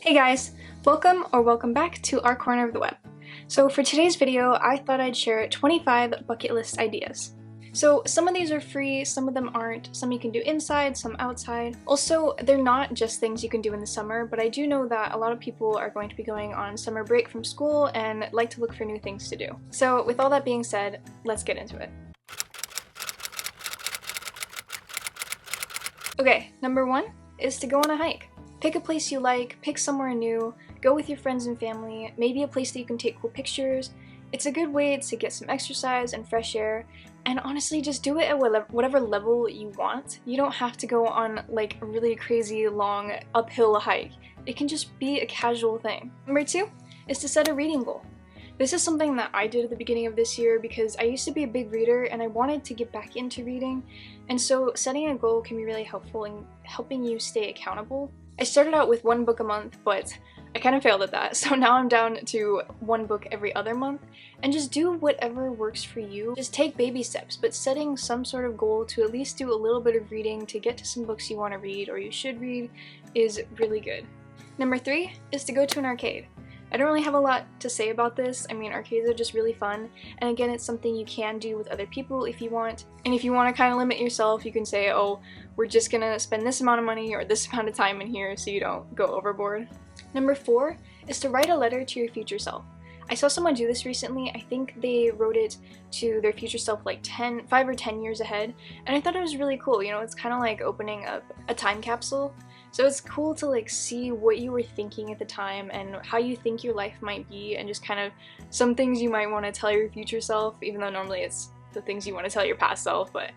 Hey guys, welcome back to our corner of the web. So for today's video, I thought I'd share 25 bucket list ideas. So some of these are free, some of them aren't, some you can do inside, some outside. Also, they're not just things you can do in the summer, but I do know that a lot of people are going to be going on summer break from school and like to look for new things to do. So with all that being said, let's get into it. Okay, number 1 is to go on a hike. Pick a place you like, pick somewhere new, go with your friends and family, maybe a place that you can take cool pictures. It's a good way to get some exercise and fresh air, and honestly just do it at whatever level you want. You don't have to go on like a really crazy long uphill hike. It can just be a casual thing. Number 2 is to set a reading goal. This is something that I did at the beginning of this year because I used to be a big reader and I wanted to get back into reading, and so setting a goal can be really helpful in helping you stay accountable. I started out with 1 book a month, but I kind of failed at that, so now I'm down to 1 book every other month, and just do whatever works for you. Just take baby steps, but setting some sort of goal to at least do a little bit of reading to get to some books you want to read or you should read is really good. Number 3 is to go to an arcade. I don't really have a lot to say about this. I mean, arcades are just really fun, and again, it's something you can do with other people if you want. And if you want to kind of limit yourself, you can say, oh, we're just gonna spend this amount of money or this amount of time in here so you don't go overboard. Number 4 is to write a letter to your future self. I saw someone do this recently. I think they wrote it to their future self like 5 or 10 years ahead, and I thought it was really cool. You know, it's kind of like opening up a time capsule. So it's cool to like see what you were thinking at the time and how you think your life might be, and just kind of some things you might want to tell your future self, even though normally it's the things you want to tell your past self. But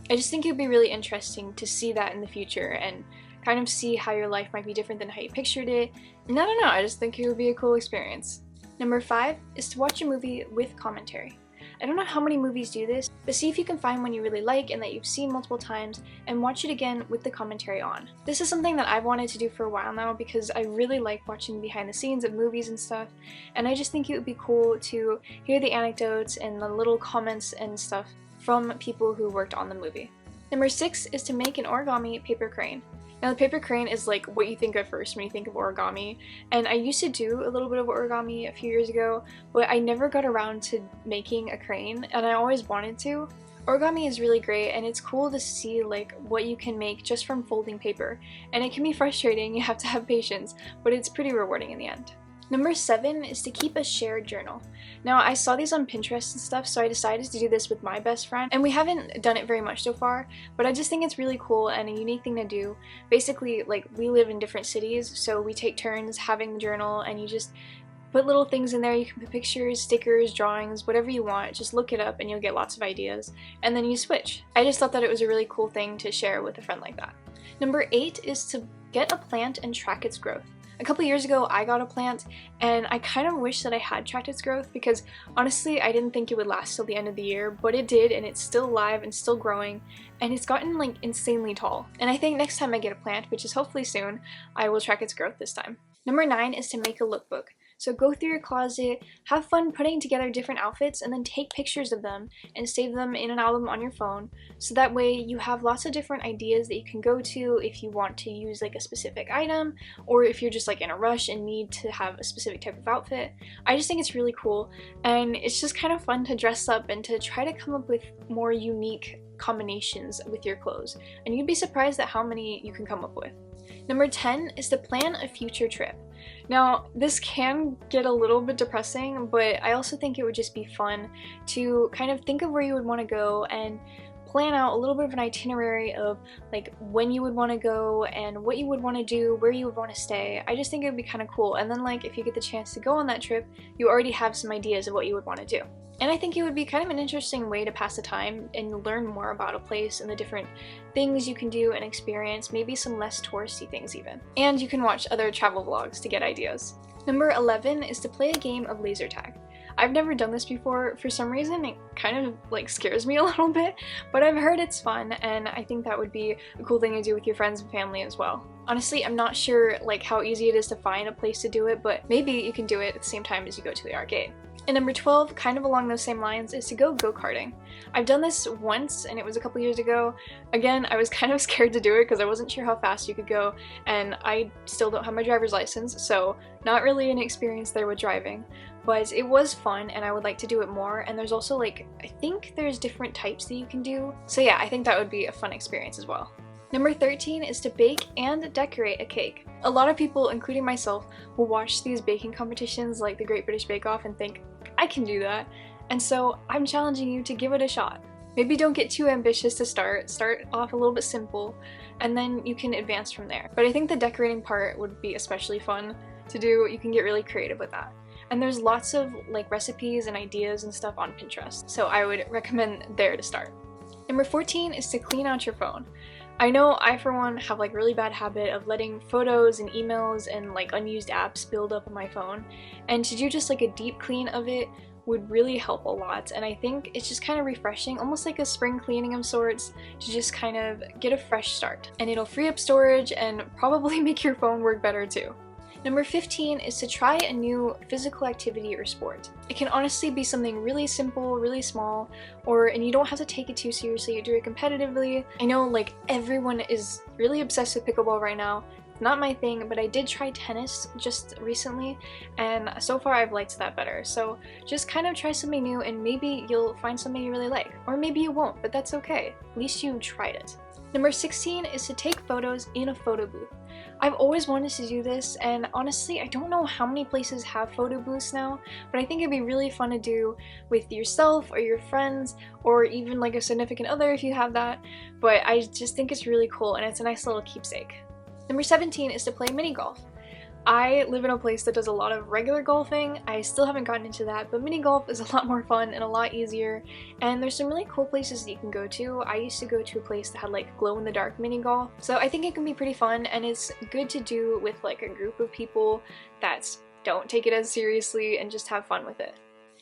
I just think it would be really interesting to see that in the future and kind of see how your life might be different than how you pictured it. And I don't know, I just think it would be a cool experience. Number 5 is to watch a movie with commentary. I don't know how many movies do this, but see if you can find one you really like and that you've seen multiple times and watch it again with the commentary on. This is something that I've wanted to do for a while now because I really like watching behind the scenes of movies and stuff, and I just think it would be cool to hear the anecdotes and the little comments and stuff from people who worked on the movie. Number 6 is to make an origami paper crane. Now the paper crane is like what you think of first when you think of origami, and I used to do a little bit of origami a few years ago, but I never got around to making a crane, and I always wanted to. Origami is really great, and it's cool to see like what you can make just from folding paper, and it can be frustrating, you have to have patience, but it's pretty rewarding in the end. Number 7 is to keep a shared journal. Now I saw these on Pinterest and stuff, so I decided to do this with my best friend, and we haven't done it very much so far, but I just think it's really cool and a unique thing to do. Basically, like, we live in different cities, so we take turns having the journal, and you just put little things in there. You can put pictures, stickers, drawings, whatever you want. Just look it up and you'll get lots of ideas, and then you switch. I just thought that it was a really cool thing to share with a friend like that. Number 8 is to get a plant and track its growth. A couple years ago I got a plant, and I kind of wish that I had tracked its growth because honestly I didn't think it would last till the end of the year, but it did, and it's still alive and still growing, and it's gotten like insanely tall. And I think next time I get a plant, which is hopefully soon, I will track its growth this time. Number 9 is to make a lookbook. So go through your closet, have fun putting together different outfits, and then take pictures of them and save them in an album on your phone, so that way you have lots of different ideas that you can go to if you want to use like a specific item, or if you're just like in a rush and need to have a specific type of outfit. I just think it's really cool, and it's just kind of fun to dress up and to try to come up with more unique combinations with your clothes, and you'd be surprised at how many you can come up with. Number 10 is to plan a future trip. Now, this can get a little bit depressing, but I also think it would just be fun to kind of think of where you would want to go and plan out a little bit of an itinerary of like when you would want to go and what you would want to do, where you would want to stay. I just think it would be kind of cool, and then like if you get the chance to go on that trip, you already have some ideas of what you would want to do. And I think it would be kind of an interesting way to pass the time and learn more about a place and the different things you can do and experience, maybe some less touristy things even. And you can watch other travel vlogs to get ideas. Number 11 is to play a game of laser tag. I've never done this before. For some reason it kind of like scares me a little bit, but I've heard it's fun, and I think that would be a cool thing to do with your friends and family as well. Honestly, I'm not sure like how easy it is to find a place to do it, but maybe you can do it at the same time as you go to the arcade. And number 12, kind of along those same lines, is to go go-karting. I've done this once and it was a couple years ago. Again, I was kind of scared to do it because I wasn't sure how fast you could go, and I still don't have my driver's license, so not really an experience there with driving. But it was fun and I would like to do it more, and there's also like, I think there's different types that you can do. So yeah, I think that would be a fun experience as well. Number 13 is to bake and decorate a cake. A lot of people, including myself, will watch these baking competitions like the Great British Bake Off and think, I can do that. And so I'm challenging you to give it a shot. Maybe don't get too ambitious to start off a little bit simple, and then you can advance from there. But I think the decorating part would be especially fun to do. You can get really creative with that. And there's lots of like recipes and ideas and stuff on Pinterest, so I would recommend there to start. Number 14 is to clean out your phone. I know I, for one, have like really bad habit of letting photos and emails and like unused apps build up on my phone, and to do just like a deep clean of it would really help a lot. And I think it's just kind of refreshing, almost like a spring cleaning of sorts, to just kind of get a fresh start. And it'll free up storage and probably make your phone work better too. Number 15 is to try a new physical activity or sport. It can honestly be something really simple, really small, and you don't have to take it too seriously or do it competitively. I know like everyone is really obsessed with pickleball right now. It's not my thing, but I did try tennis just recently, and so far I've liked that better. So just kind of try something new and maybe you'll find something you really like. Or maybe you won't, but that's okay. At least you tried it. Number 16 is to take photos in a photo booth. I've always wanted to do this, and honestly, I don't know how many places have photo booths now, but I think it'd be really fun to do with yourself or your friends, or even like a significant other if you have that. But I just think it's really cool and it's a nice little keepsake. Number 17 is to play mini golf. I live in a place that does a lot of regular golfing. I still haven't gotten into that, but mini golf is a lot more fun and a lot easier, and there's some really cool places that you can go to. I used to go to a place that had like glow-in-the-dark mini golf, so I think it can be pretty fun, and it's good to do with like a group of people that don't take it as seriously and just have fun with it.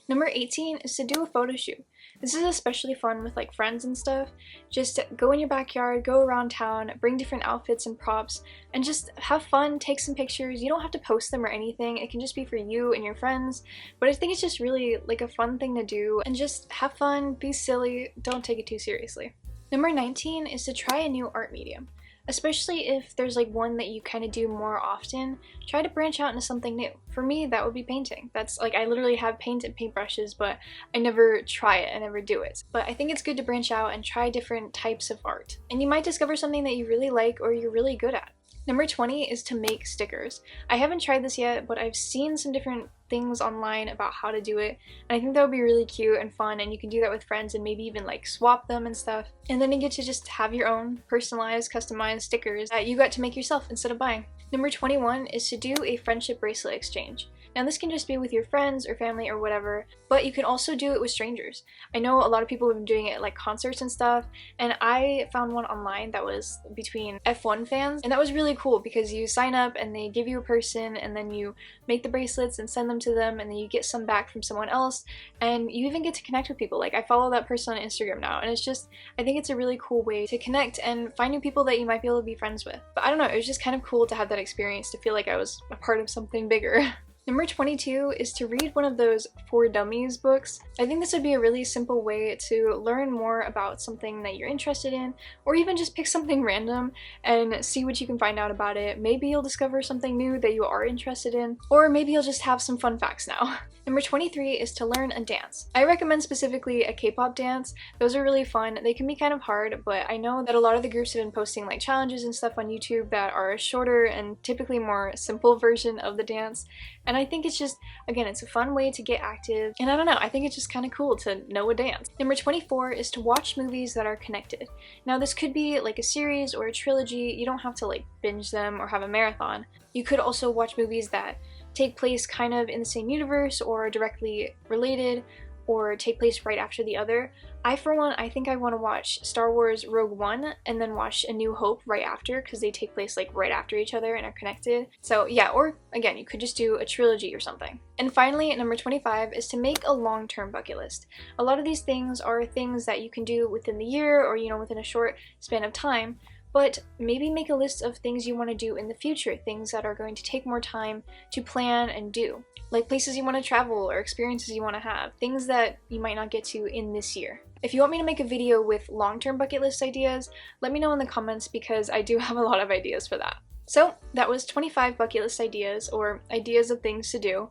Number 18 is to do a photo shoot. This is especially fun with like friends and stuff. Just go in your backyard, go around town, bring different outfits and props, and just have fun, take some pictures. You don't have to post them or anything. It can just be for you and your friends. But I think it's just really like a fun thing to do, and just have fun, be silly, don't take it too seriously. Number 19 is to try a new art medium. Especially if there's like one that you kind of do more often, try to branch out into something new. For me, that would be painting. That's like, I literally have paint and paintbrushes, but I never try it, I never do it. But I think it's good to branch out and try different types of art. And you might discover something that you really like or you're really good at. Number 20 is to make stickers. I haven't tried this yet, but I've seen some different things online about how to do it, and I think that would be really cute and fun, and you can do that with friends and maybe even like swap them and stuff. And then you get to just have your own personalized, customized stickers that you got to make yourself instead of buying. Number 21 is to do a friendship bracelet exchange. Now this can just be with your friends or family or whatever, but you can also do it with strangers. I know a lot of people have been doing it at like concerts and stuff, and I found one online that was between F1 fans, and that was really cool because you sign up and they give you a person, and then you make the bracelets and send them to them, and then you get some back from someone else, and you even get to connect with people. Like I follow that person on Instagram now, and it's just, I think it's a really cool way to connect and find new people that you might be able to be friends with. But I don't know, it was just kind of cool to have that experience, to feel like I was a part of something bigger. Number 22 is to read one of those For Dummies books. I think this would be a really simple way to learn more about something that you're interested in, or even just pick something random and see what you can find out about it. Maybe you'll discover something new that you are interested in, or maybe you'll just have some fun facts now. Number 23 is to learn a dance. I recommend specifically a K-pop dance. Those are really fun. They can be kind of hard, but I know that a lot of the groups have been posting like challenges and stuff on YouTube that are a shorter and typically more simple version of the dance. And I think it's just, again, it's a fun way to get active. And I don't know, I think it's just kind of cool to know a dance. Number 24 is to watch movies that are connected. Now this could be like a series or a trilogy. You don't have to like binge them or have a marathon. You could also watch movies that take place kind of in the same universe or directly related, or take place right after the other. I, for one, I think I want to watch Star Wars Rogue One and then watch A New Hope right after, because they take place like right after each other and are connected. So yeah, or again, you could just do a trilogy or something. And finally, number 25 is to make a long-term bucket list. A lot of these things are things that you can do within the year or, you know, within a short span of time. but maybe make a list of things you want to do in the future, things that are going to take more time to plan and do, like places you want to travel or experiences you want to have, things that you might not get to in this year. If you want me to make a video with long-term bucket list ideas, let me know in the comments because I do have a lot of ideas for that. So that was 25 bucket list ideas, or ideas of things to do.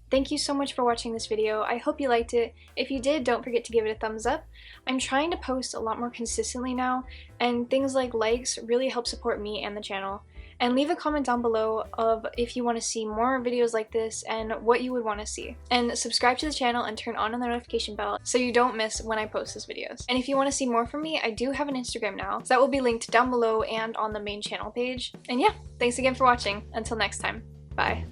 Thank you so much for watching this video. I hope you liked it. If you did, don't forget to give it a thumbs up. I'm trying to post a lot more consistently now, and things like likes really help support me and the channel. And leave a comment down below of if you want to see more videos like this and what you would want to see. And subscribe to the channel and turn on the notification bell so you don't miss when I post these videos. And if you want to see more from me, I do have an Instagram now, so that will be linked down below and on the main channel page. And yeah, thanks again for watching. Until next time, bye.